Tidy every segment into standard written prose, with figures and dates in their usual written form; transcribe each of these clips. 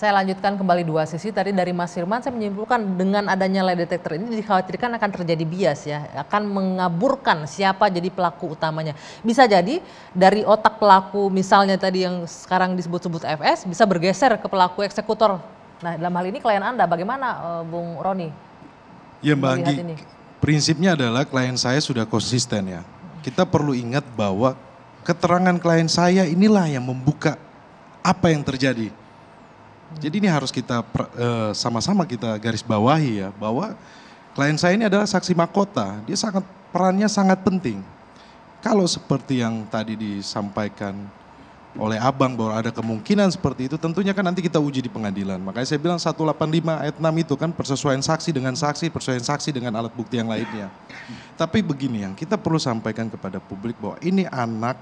Saya lanjutkan kembali dua sisi. Tadi dari Mas Firman saya menyimpulkan dengan adanya lie detector ini dikhawatirkan akan terjadi bias ya, akan mengaburkan siapa jadi pelaku utamanya. Bisa jadi dari otak pelaku misalnya tadi yang sekarang disebut-sebut FS bisa bergeser ke pelaku eksekutor. Nah dalam hal ini klien Anda bagaimana Bung Roni? Ya Mbak Anggi, prinsipnya adalah klien saya sudah konsisten ya. Kita perlu ingat bahwa keterangan klien saya inilah yang membuka apa yang terjadi. Jadi ini harus kita sama-sama kita garis bawahi ya, bahwa klien saya ini adalah saksi mahkota, dia perannya sangat penting. Kalau seperti yang tadi disampaikan oleh Abang bahwa ada kemungkinan seperti itu, tentunya kan nanti kita uji di pengadilan. Makanya saya bilang 185 ayat 6 itu kan persesuaian saksi dengan saksi, persesuaian saksi dengan alat bukti yang lainnya. Tapi begini yang kita perlu sampaikan kepada publik bahwa ini anak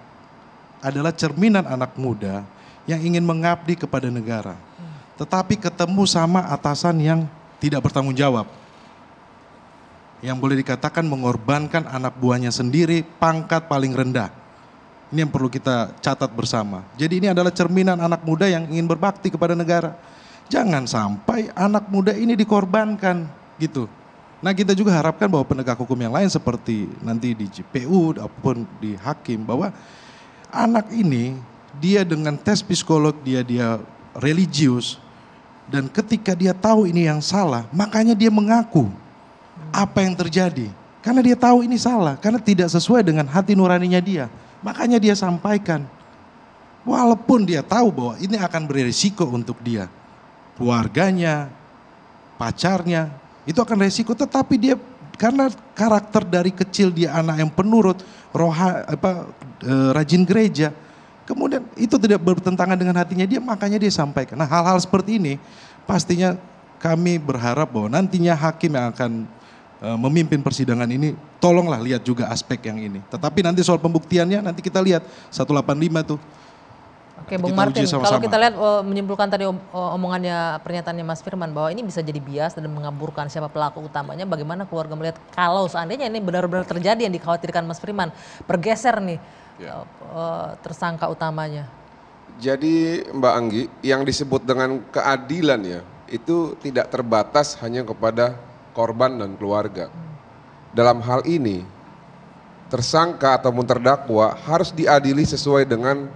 adalah cerminan anak muda yang ingin mengabdi kepada negara. Tetapi ketemu sama atasan yang tidak bertanggung jawab. Yang boleh dikatakan mengorbankan anak buahnya sendiri, pangkat paling rendah. Ini yang perlu kita catat bersama. Jadi ini adalah cerminan anak muda yang ingin berbakti kepada negara. Jangan sampai anak muda ini dikorbankan gitu. Nah kita juga harapkan bahwa penegak hukum yang lain seperti nanti di JPU ataupun di hakim, bahwa anak ini dia dengan tes psikolog dia religius. Dan ketika dia tahu ini yang salah, makanya dia mengaku apa yang terjadi. Karena dia tahu ini salah, karena tidak sesuai dengan hati nuraninya dia. Makanya dia sampaikan. Walaupun dia tahu bahwa ini akan berisiko untuk dia. Keluarganya, pacarnya, itu akan resiko. Tetapi dia karena karakter dari kecil dia anak yang penurut, rajin gereja. Kemudian itu tidak bertentangan dengan hatinya dia, makanya dia sampaikan. Nah hal-hal seperti ini pastinya kami berharap bahwa nantinya hakim yang akan memimpin persidangan ini tolonglah lihat juga aspek yang ini. Tetapi nanti soal pembuktiannya nanti kita lihat 185 tuh. Oke Bung Martin, kalau kita lihat menyimpulkan tadi omongannya pernyataannya Mas Firman bahwa ini bisa jadi bias dan mengaburkan siapa pelaku utamanya, bagaimana keluarga melihat kalau seandainya ini benar-benar terjadi yang dikhawatirkan Mas Firman, bergeser nih tersangka utamanya. Jadi Mbak Anggi, yang disebut dengan keadilan ya, itu tidak terbatas hanya kepada korban dan keluarga. Dalam hal ini, tersangka ataupun terdakwa harus diadili sesuai dengan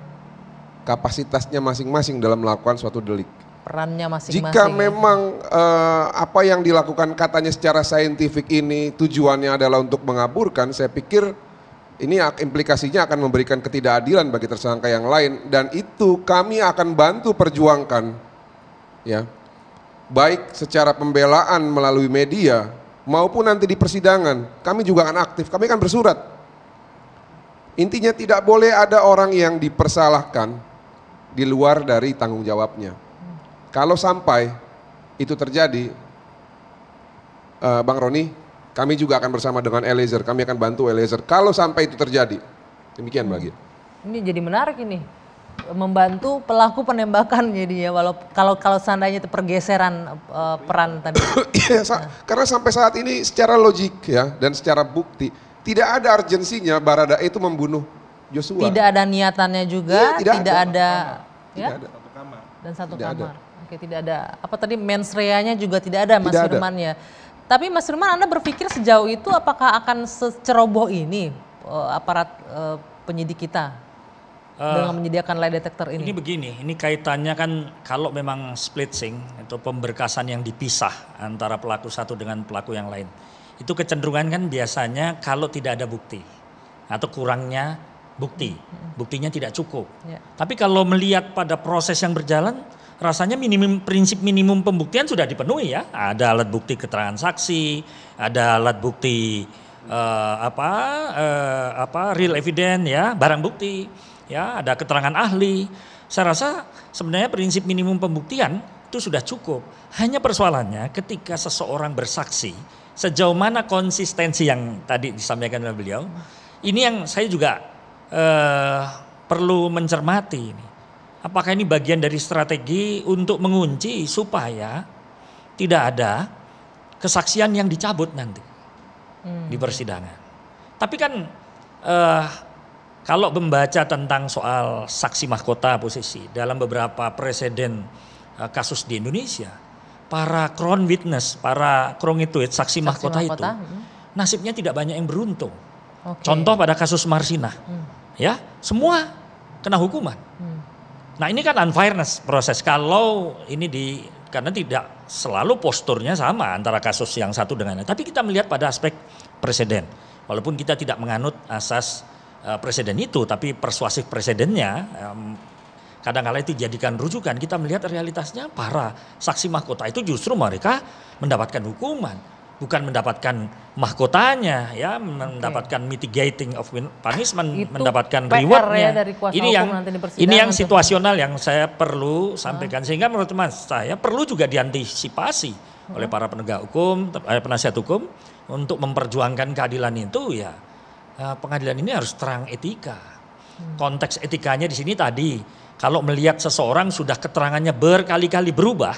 kapasitasnya masing-masing dalam melakukan suatu delik. Perannya masing-masing. Jika memang apa yang dilakukan katanya secara saintifik ini tujuannya adalah untuk mengaburkan, saya pikir ini implikasinya akan memberikan ketidakadilan bagi tersangka yang lain, dan itu kami akan bantu perjuangkan ya. Baik secara pembelaan melalui media maupun nanti di persidangan, kami juga akan aktif, kami akan bersurat. Intinya tidak boleh ada orang yang dipersalahkan di luar dari tanggung jawabnya. Kalau sampai itu terjadi, Bang Roni, kami juga akan bersama dengan Eliezer, kami akan bantu Eliezer kalau sampai itu terjadi. Demikian bagi. Ini jadi menarik ini, membantu pelaku penembakan jadinya, kalau seandainya itu pergeseran peran tadi. Karena sampai saat ini secara logik ya dan secara bukti tidak ada urgensinya Baradae itu membunuh Joshua. Tidak ada niatannya juga, tidak ada. Ya? Tidak ada. Dan satu kamar. Oke, tidak ada. Apa tadi mens rea-nya juga tidak ada Mas Firman ya. Tapi Mas Firman, Anda berpikir sejauh itu apakah akan seceroboh ini aparat penyidik kita dengan menyediakan lie detector ini? Ini begini, ini kaitannya kan kalau memang splitsing atau pemberkasan yang dipisah antara pelaku satu dengan pelaku yang lain. Itu kecenderungan kan biasanya kalau tidak ada bukti atau kurangnya bukti, buktinya tidak cukup. Ya. Tapi kalau melihat pada proses yang berjalan, rasanya prinsip minimum pembuktian sudah dipenuhi ya. Ada alat bukti keterangan saksi, ada alat bukti real evidence ya, barang bukti, ya, ada keterangan ahli. Saya rasa sebenarnya prinsip minimum pembuktian itu sudah cukup. Hanya persoalannya ketika seseorang bersaksi, sejauh mana konsistensi yang tadi disampaikan oleh beliau. Ini yang saya juga perlu mencermati ini. Apakah ini bagian dari strategi untuk mengunci supaya tidak ada kesaksian yang dicabut nanti di persidangan. Tapi kan kalau membaca tentang soal saksi mahkota posisi dalam beberapa presiden kasus di Indonesia, para crown witness, para krongituit, saksi mahkota itu, nasibnya tidak banyak yang beruntung. Contoh pada kasus Marsina, ya semua kena hukuman. Nah ini kan unfairness proses kalau ini karena tidak selalu posturnya sama antara kasus yang satu dengan lain. Tapi kita melihat pada aspek presiden. Walaupun kita tidak menganut asas presiden itu, tapi persuasif presidennya kadang-kala itu dijadikan rujukan. Kita melihat realitasnya para saksi mahkota itu justru mereka mendapatkan hukuman, bukan mendapatkan mahkotanya, ya, mendapatkan mitigating of punishment, itu mendapatkan PR rewardnya. ya dari kuasa ini hukum yang nanti di persidangan ini yang tuh. situasional yang saya perlu sampaikan, sehingga menurut saya perlu juga diantisipasi oleh para penegak hukum, penasihat hukum untuk memperjuangkan keadilan itu. Ya pengadilan ini harus terang etika. Konteks etikanya di sini tadi, kalau melihat seseorang sudah keterangannya berkali-kali berubah,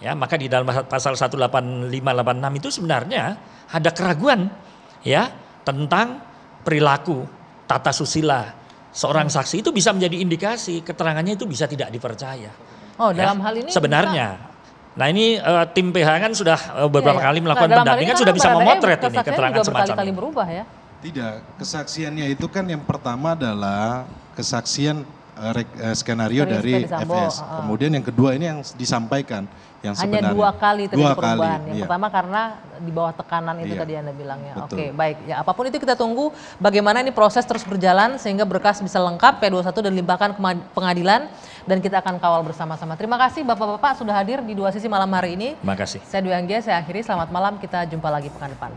ya maka di dalam pasal 18586 itu sebenarnya ada keraguan ya tentang perilaku tata susila seorang saksi, itu bisa menjadi indikasi keterangannya itu bisa tidak dipercaya. Oh, dalam hal ini sebenarnya nah ini tim PH kan sudah beberapa kali melakukan pendampingan, sudah bisa memotret ini keterangan semacam ini. Berubah ya? Tidak, kesaksiannya itu kan yang pertama adalah kesaksian skenario dari FS. Kemudian yang kedua ini yang disampaikan yang hanya sebenarnya. 2 kali terjadi perubahan. Yang iya. pertama karena di bawah tekanan itu Iya, tadi Anda bilangnya. betul. Oke, baik. Ya, apapun itu kita tunggu bagaimana ini proses terus berjalan sehingga berkas bisa lengkap P21 dan limpahkan ke pengadilan, dan kita akan kawal bersama-sama. Terima kasih Bapak-bapak sudah hadir di Dua Sisi malam hari ini. Terima kasih. Saya Dwi Anggia, saya akhiri. Selamat malam, kita jumpa lagi pekan depan.